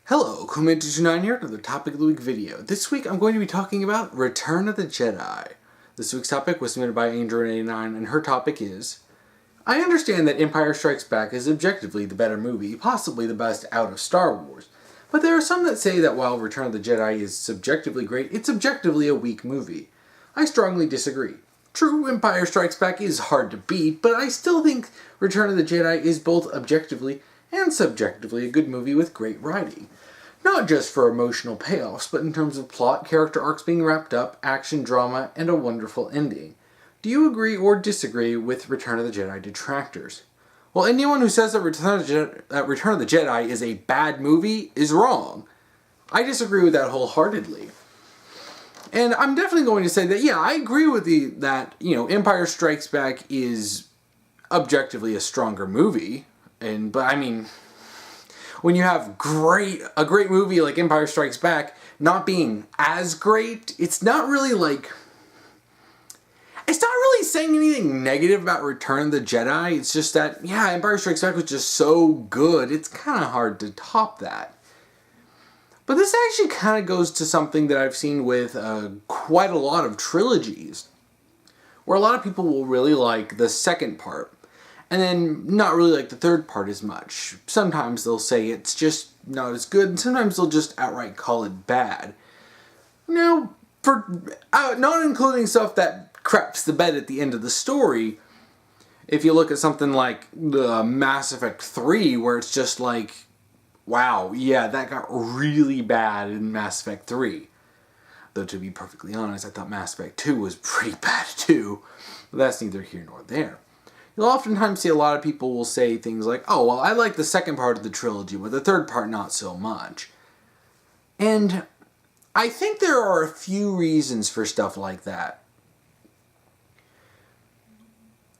Hello, Kumin229 here with another Topic of the Week video. This week I'm going to be talking about Return of the Jedi. This week's topic was submitted by Angel89 and her topic is: I understand that Empire Strikes Back is objectively the better movie, possibly the best out of Star Wars. But there are some that say that while Return of the Jedi is subjectively great, it's objectively a weak movie. I strongly disagree. True, Empire Strikes Back is hard to beat, but I still think Return of the Jedi is both objectively and subjectively a good movie with great writing. Not just for emotional payoffs, but in terms of plot, character arcs being wrapped up, action, drama, and a wonderful ending. Do you agree or disagree with Return of the Jedi detractors? Well, anyone who says that Return of the Jedi is a bad movie is wrong. I disagree with that wholeheartedly. And I'm definitely going to say that, yeah, I agree with that Empire Strikes Back is objectively a stronger movie. But I mean, when you have a great movie like Empire Strikes Back not being as great, it's not really saying anything negative about Return of the Jedi. It's just that, yeah, Empire Strikes Back was just so good, it's kind of hard to top that. But this actually kind of goes to something that I've seen with quite a lot of trilogies, where a lot of people will really like the second part, and then not really like the third part as much. Sometimes they'll say it's just not as good, and sometimes they'll just outright call it bad. Now, for not including stuff that craps the bed at the end of the story, if you look at something like the Mass Effect 3, where it's just like, wow, yeah, that got really bad in Mass Effect 3. Though, to be perfectly honest, I thought Mass Effect 2 was pretty bad too. But that's neither here nor there. You'll oftentimes see a lot of people will say things like, oh, well, I like the second part of the trilogy, but the third part not so much. And I think there are a few reasons for stuff like that.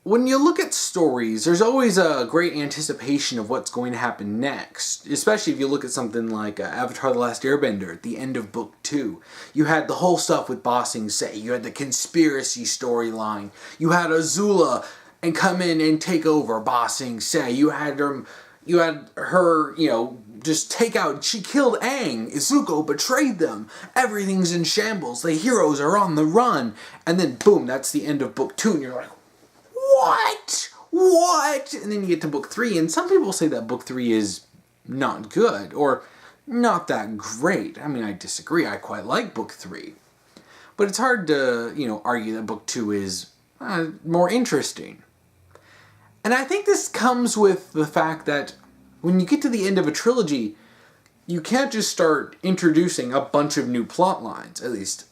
When you look at stories, there's always a great anticipation of what's going to happen next. Especially if you look at something like Avatar: The Last Airbender at the end of Book 2. You had the whole stuff with Ba Sing Se. You had the conspiracy storyline. You had Azula and come in and take over Ba Sing Se. You had her, just take out. She killed Aang. Izuku betrayed them. Everything's in shambles. The heroes are on the run. And then, boom, that's the end of Book 2. And you're like, What? And then you get to Book 3, and some people say that Book 3 is not good, or not that great. I mean, I disagree. I quite like Book 3. But it's hard to, argue that Book 2 is more interesting. And I think this comes with the fact that when you get to the end of a trilogy, you can't just start introducing a bunch of new plot lines, at least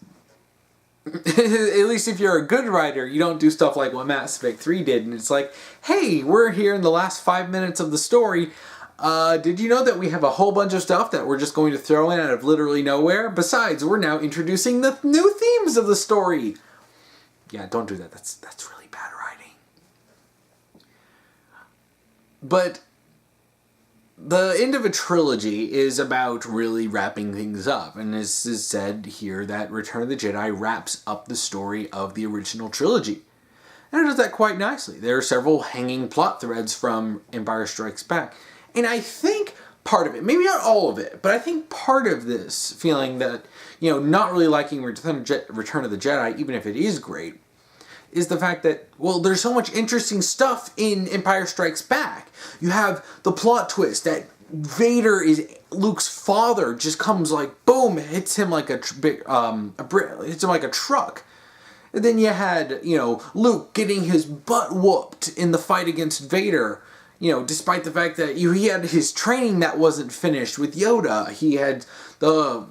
if you're a good writer, you don't do stuff like what Mass Effect 3 did, and it's like, hey, we're here in the last 5 minutes of the story. Did you know that we have a whole bunch of stuff that we're just going to throw in out of literally nowhere? Besides, we're now introducing the new themes of the story. Yeah, don't do that. That's really bad writing. But the end of a trilogy is about really wrapping things up, and this is said here that Return of the Jedi wraps up the story of the original trilogy. And it does that quite nicely. There are several hanging plot threads from Empire Strikes Back. And I think part of it, maybe not all of it, but I think part of this feeling that, not really liking Return of the Jedi, even if it is great, is the fact that, well, there's so much interesting stuff in Empire Strikes Back. You have the plot twist that Vader is Luke's father, just comes like, boom, hits him like a truck. And then you had, Luke getting his butt whooped in the fight against Vader, despite the fact that he had his training that wasn't finished with Yoda. He had the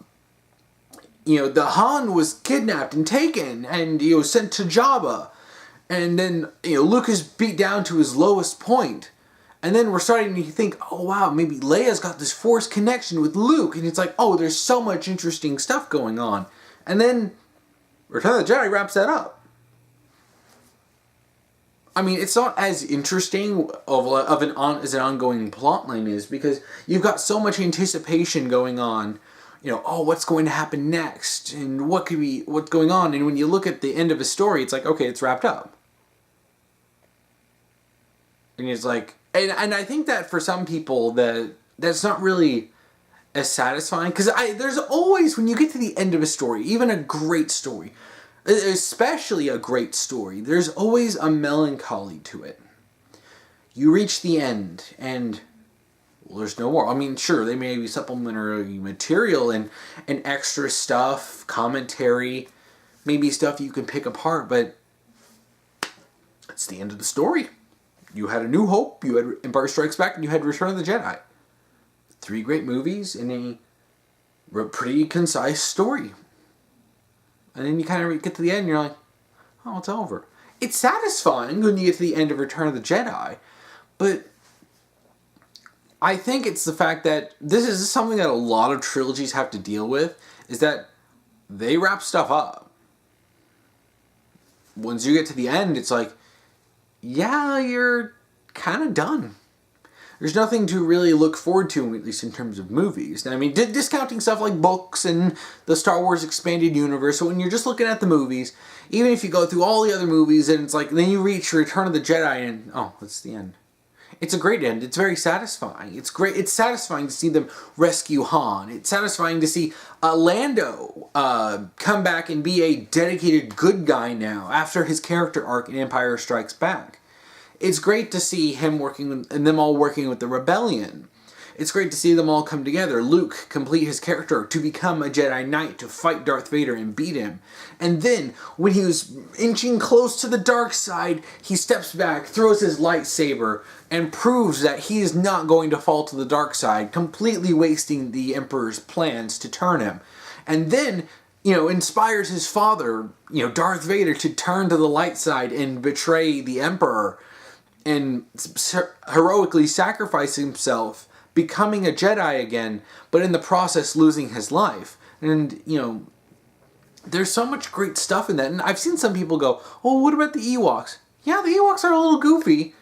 Han was kidnapped and taken, and he was sent to Jabba. And then, Luke is beat down to his lowest point. And then we're starting to think, oh wow, maybe Leia's got this Force connection with Luke. And it's like, oh, there's so much interesting stuff going on. And then Return of the Jedi wraps that up. I mean, it's not as interesting as an ongoing plotline is, because you've got so much anticipation going on. What's going to happen next, and what's going on, and when you look at the end of a story, it's like, okay, it's wrapped up. And it's like, and I think that for some people, that's not really as satisfying, because there's always, when you get to the end of a story, even a great story, especially a great story, there's always a melancholy to it. You reach the end, and well, there's no more. I mean, sure, they may be supplementary material and extra stuff, commentary, maybe stuff you can pick apart, but it's the end of the story. You had A New Hope, you had Empire Strikes Back, and you had Return of the Jedi. 3 great movies in a pretty concise story. And then you kind of get to the end and you're like, oh, it's over. It's satisfying when you get to the end of Return of the Jedi, but I think it's the fact that this is something that a lot of trilogies have to deal with, is that they wrap stuff up. Once you get to the end, it's like, yeah, you're kind of done. There's nothing to really look forward to, at least in terms of movies. I mean, discounting stuff like books and the Star Wars Expanded Universe, so when you're just looking at the movies, even if you go through all the other movies, and it's like, then you reach Return of the Jedi, and oh, that's the end. It's a great end. It's very satisfying. It's great. It's satisfying to see them rescue Han. It's satisfying to see Lando come back and be a dedicated good guy now after his character arc in Empire Strikes Back. It's great to see him working and them all working with the rebellion. It's great to see them all come together. Luke complete his character to become a Jedi Knight to fight Darth Vader and beat him. And then, when he was inching close to the dark side, he steps back, throws his lightsaber, and proves that he is not going to fall to the dark side, completely wasting the Emperor's plans to turn him. And then, inspires his father, Darth Vader, to turn to the light side and betray the Emperor and heroically sacrifice himself, becoming a Jedi again, but in the process losing his life. And, there's so much great stuff in that. And I've seen some people go, oh, what about the Ewoks? Yeah, the Ewoks are a little goofy,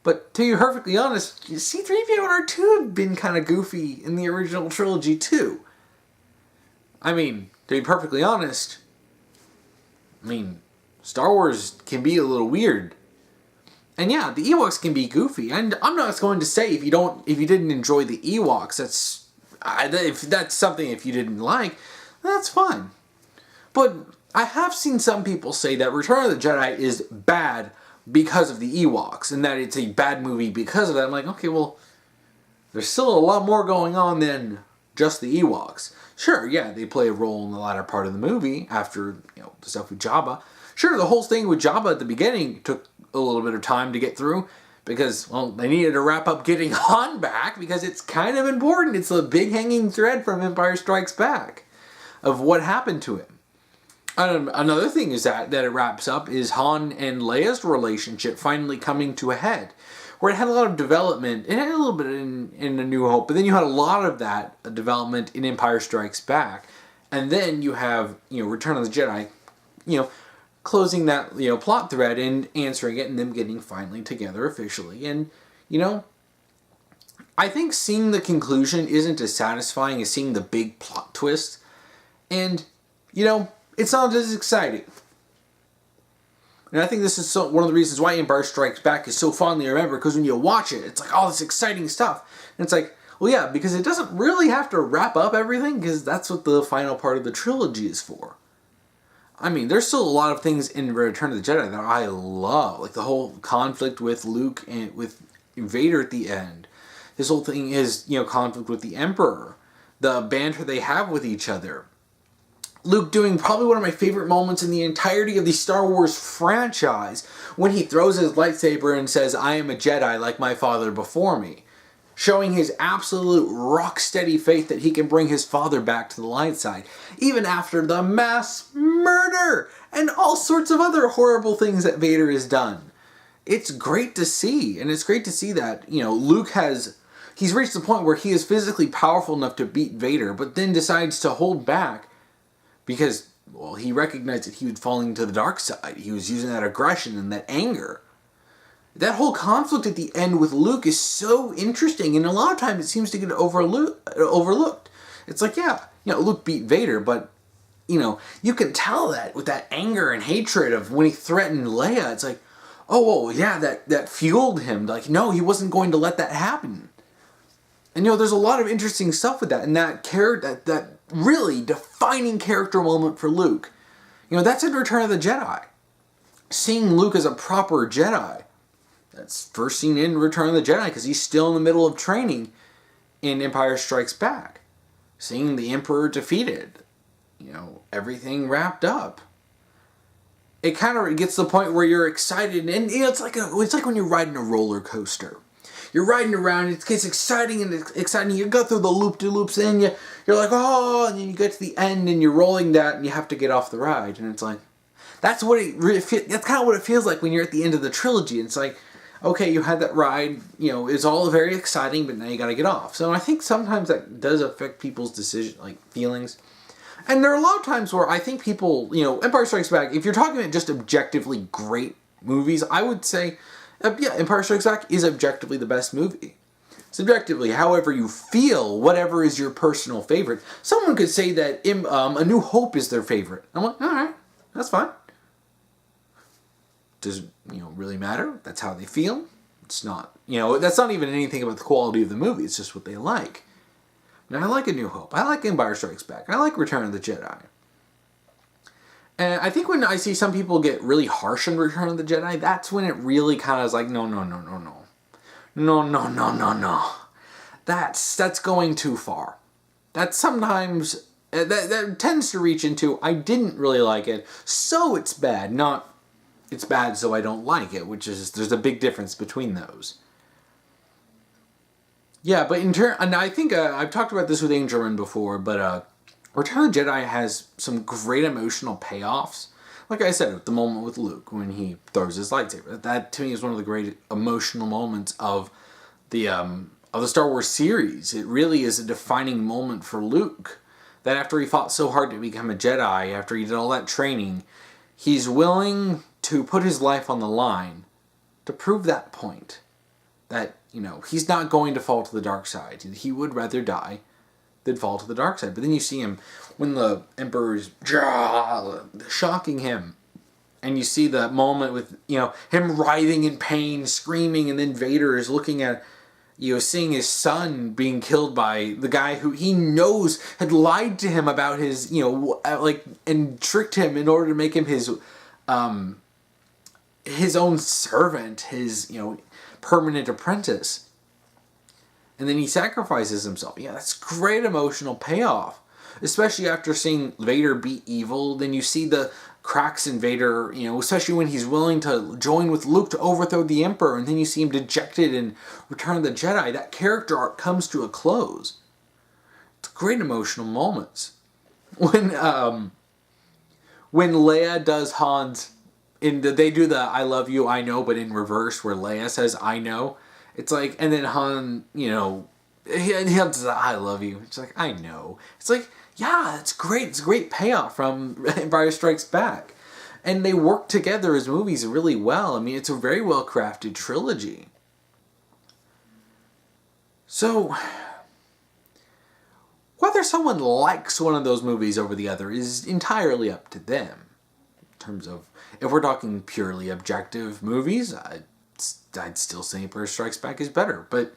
but to be perfectly honest, C-3PO and R2 have been kind of goofy in the original trilogy too. I mean, to be perfectly honest, Star Wars can be a little weird. And yeah, the Ewoks can be goofy, and I'm not going to say if you didn't enjoy the Ewoks, if that's something if you didn't like, that's fine. But I have seen some people say that Return of the Jedi is bad because of the Ewoks, and that it's a bad movie because of that. I'm like, okay, well, there's still a lot more going on than just the Ewoks. Sure, yeah, they play a role in the latter part of the movie after the stuff with Jabba. Sure, the whole thing with Jabba at the beginning took a little bit of time to get through because, well, they needed to wrap up getting Han back because it's kind of important. It's a big hanging thread from Empire Strikes Back of what happened to him. Another thing is that it wraps up is Han and Leia's relationship finally coming to a head, where it had a lot of development. It had a little bit in A New Hope, but then you had a lot of that development in Empire Strikes Back, and then you have Return of the Jedi, closing that plot thread and answering it, and them getting finally together officially. And I think seeing the conclusion isn't as satisfying as seeing the big plot twist, and it's not as exciting. And I think this is one of the reasons why Empire Strikes Back is so fondly remembered, because when you watch it, it's like all this exciting stuff, and it's like, well, yeah, because it doesn't really have to wrap up everything, because that's what the final part of the trilogy is for. There's still a lot of things in Return of the Jedi that I love. Like the whole conflict with Luke and with Vader at the end. This whole thing is, conflict with the Emperor. The banter they have with each other. Luke doing probably one of my favorite moments in the entirety of the Star Wars franchise when he throws his lightsaber and says, I am a Jedi like my father before me. Showing his absolute rock-steady faith that he can bring his father back to the light side, even after the mass murder and all sorts of other horrible things that Vader has done. It's great to see, and it's great to see that, Luke he's reached the point where he is physically powerful enough to beat Vader, but then decides to hold back because, well, he recognized that he was falling to the dark side. He was using that aggression and that anger. That whole conflict at the end with Luke is so interesting, and a lot of times it seems to get overlooked. It's like, yeah, Luke beat Vader, but, you can tell that with that anger and hatred of when he threatened Leia. It's like, oh, well, yeah, that fueled him. Like, no, he wasn't going to let that happen. And there's a lot of interesting stuff with that, and that really defining character moment for Luke. That's in Return of the Jedi. Seeing Luke as a proper Jedi. That's first seen in Return of the Jedi because he's still in the middle of training in Empire Strikes Back. Seeing the Emperor defeated. Everything wrapped up. It kind of gets to the point where you're excited, and it's like when you're riding a roller coaster. You're riding around, it gets exciting and exciting. You go through the loop-de-loops, and you're like, oh, and then you get to the end, and you're rolling that, and you have to get off the ride, and it's like, that's kind of what it feels like when you're at the end of the trilogy. It's like, okay, you had that ride, it's all very exciting, but now you got to get off. So I think sometimes that does affect people's feelings. And there are a lot of times where I think people, Empire Strikes Back, if you're talking about just objectively great movies, I would say, Empire Strikes Back is objectively the best movie. Subjectively, however you feel, whatever is your personal favorite. Someone could say that A New Hope is their favorite. I'm like, all right, that's fine. Does it, really matter? That's how they feel. It's not, that's not even anything about the quality of the movie. It's just what they like. And I like A New Hope. I like Empire Strikes Back. I like Return of the Jedi. And I think when I see some people get really harsh on Return of the Jedi, that's when it really kind of is like, no. No. That's going too far. That sometimes, that tends to reach into, I didn't really like it, so it's bad, not it's bad so I don't like it, there's a big difference between those. Yeah, but and I think I've talked about this with Angelman before, but Return of the Jedi has some great emotional payoffs. Like I said, at the moment with Luke when he throws his lightsaber, that to me is one of the great emotional moments of the Star Wars series. It really is a defining moment for Luke. That after he fought so hard to become a Jedi, after he did all that training, he's willing to put his life on the line to prove that point. That, he's not going to fall to the dark side. He would rather die than fall to the dark side. But then you see him when the Emperor's shocking him. And you see the moment with, him writhing in pain, screaming, and then Vader is looking at, seeing his son being killed by the guy who he knows had lied to him about his, and tricked him in order to make him his own servant, his, permanent apprentice. And then he sacrifices himself. Yeah, that's great emotional payoff. Especially after seeing Vader be evil, then you see the cracks in Vader, especially when he's willing to join with Luke to overthrow the Emperor, and then you see him dejected in Return of the Jedi. That character arc comes to a close. It's great emotional moments. When Leia does Han's, they do the I love you, I know, but in reverse, where Leia says I know. It's like, and then Han, he says I love you. It's like, I know. It's like, yeah, it's great. It's a great payoff from Empire Strikes Back. And they work together as movies really well. I mean, it's a very well-crafted trilogy. So, whether someone likes one of those movies over the other is entirely up to them. In terms of, if we're talking purely objective movies, I'd still say Empire Strikes Back is better. But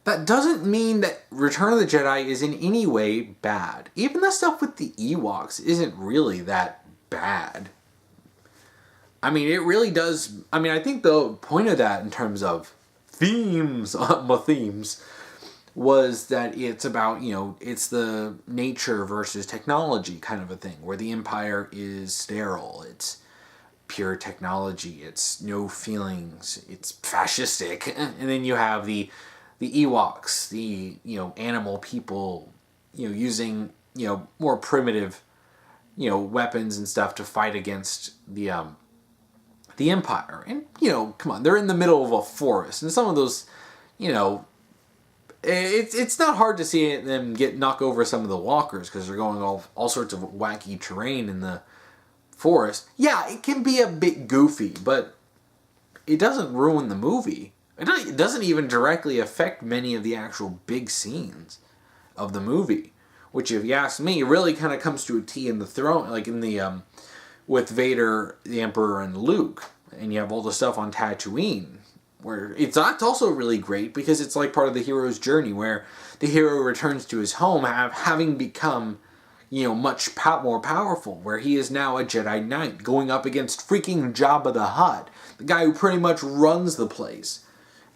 that doesn't mean that Return of the Jedi is in any way bad. Even the stuff with the Ewoks isn't really that bad. I mean, it really does. I mean, I think the point of that in terms of themes, was that it's about, it's the nature versus technology kind of a thing, where the Empire is sterile. It's pure technology. It's no feelings. It's fascistic. And then you have the Ewoks, the, animal people, using, more primitive, weapons and stuff to fight against the Empire. And, come on, they're in the middle of a forest. And some of those, it's not hard to see them knock over some of the walkers because they're going all sorts of wacky terrain in the forest. Yeah, it can be a bit goofy, but it doesn't ruin the movie. It doesn't even directly affect many of the actual big scenes of the movie, which, if you ask me, really kind of comes to a T in the throne, like in the with Vader, the Emperor, and Luke, and you have all the stuff on Tatooine. where that's also really great because it's like part of the hero's journey where the hero returns to his home having become, much more powerful, where he is now a Jedi Knight going up against freaking Jabba the Hutt, the guy who pretty much runs the place.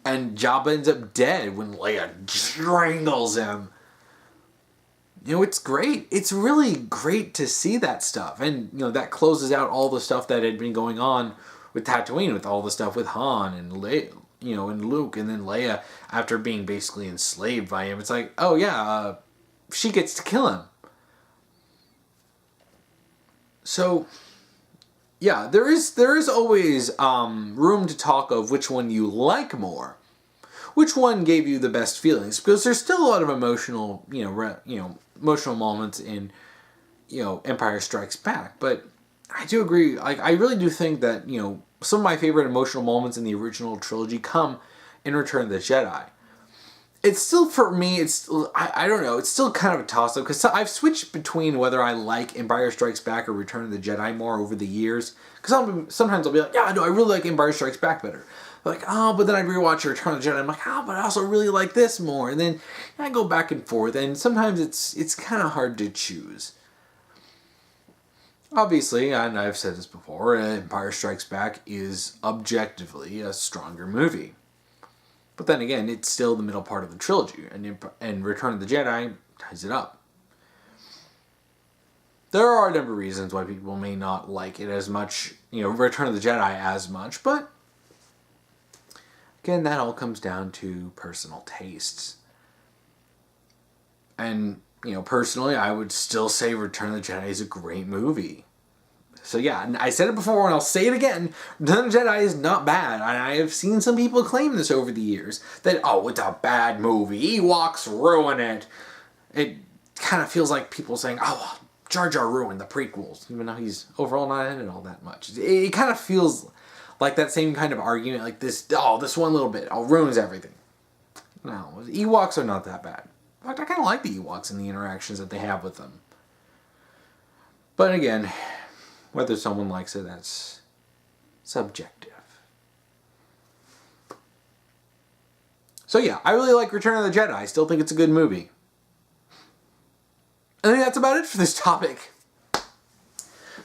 And Jabba ends up dead when Leia strangles him. It's great. It's really great to see that stuff. And, that closes out all the stuff that had been going on with Tatooine, with all the stuff with Han and Leia, and Luke, and then Leia, after being basically enslaved by him. It's like, oh yeah, she gets to kill him. So, yeah, there is always room to talk of which one you like more. Which one gave you the best feelings? Because there's still a lot of emotional, emotional moments in, Empire Strikes Back. But I do agree. I really do think that, some of my favorite emotional moments in the original trilogy come in Return of the Jedi. It's still, for me, I don't know, it's still kind of a toss-up, because I've switched between whether I like Empire Strikes Back or Return of the Jedi more over the years. Because sometimes I'll be like, yeah, no, I really like Empire Strikes Back better. Like, oh, but then I rewatch Return of the Jedi, I'm like, oh, but I also really like this more. And then I go back and forth, and sometimes it's kind of hard to choose. Obviously, and I've said this before, Empire Strikes Back is objectively a stronger movie. But then again, it's still the middle part of the trilogy, and Return of the Jedi ties it up. There are a number of reasons why people may not like it as much, Return of the Jedi as much, but again, that all comes down to personal tastes. And, personally, I would still say Return of the Jedi is a great movie. So yeah, and I said it before and I'll say it again, Return of the Jedi is not bad. And I have seen some people claim this over the years, that, oh, it's a bad movie, Ewoks ruin it. It kind of feels like people saying, oh, Jar Jar ruined the prequels, even though he's overall not in it all that much. It kind of feels like that same kind of argument, like this one little bit, ruins everything. No, Ewoks are not that bad. In fact, I kind of like the Ewoks and the interactions that they have with them. But again, whether someone likes it, that's subjective. So yeah, I really like Return of the Jedi. I still think it's a good movie. I think that's about it for this topic.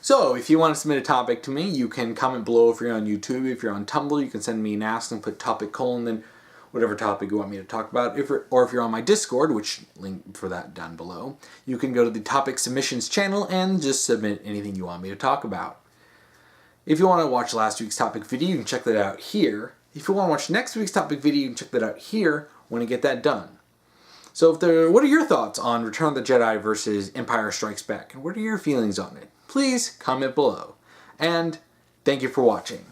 So, if you want to submit a topic to me, you can comment below if you're on YouTube. If you're on Tumblr, you can send me an ask and put topic : then whatever topic you want me to talk about. Or if you're on my Discord, which link for that down below, you can go to the topic submissions channel and just submit anything you want me to talk about. If you want to watch last week's topic video, you can check that out here. If you want to watch next week's topic video, you can check that out here when I get that done. So what are your thoughts on Return of the Jedi versus Empire Strikes Back? And what are your feelings on it? Please comment below. And thank you for watching.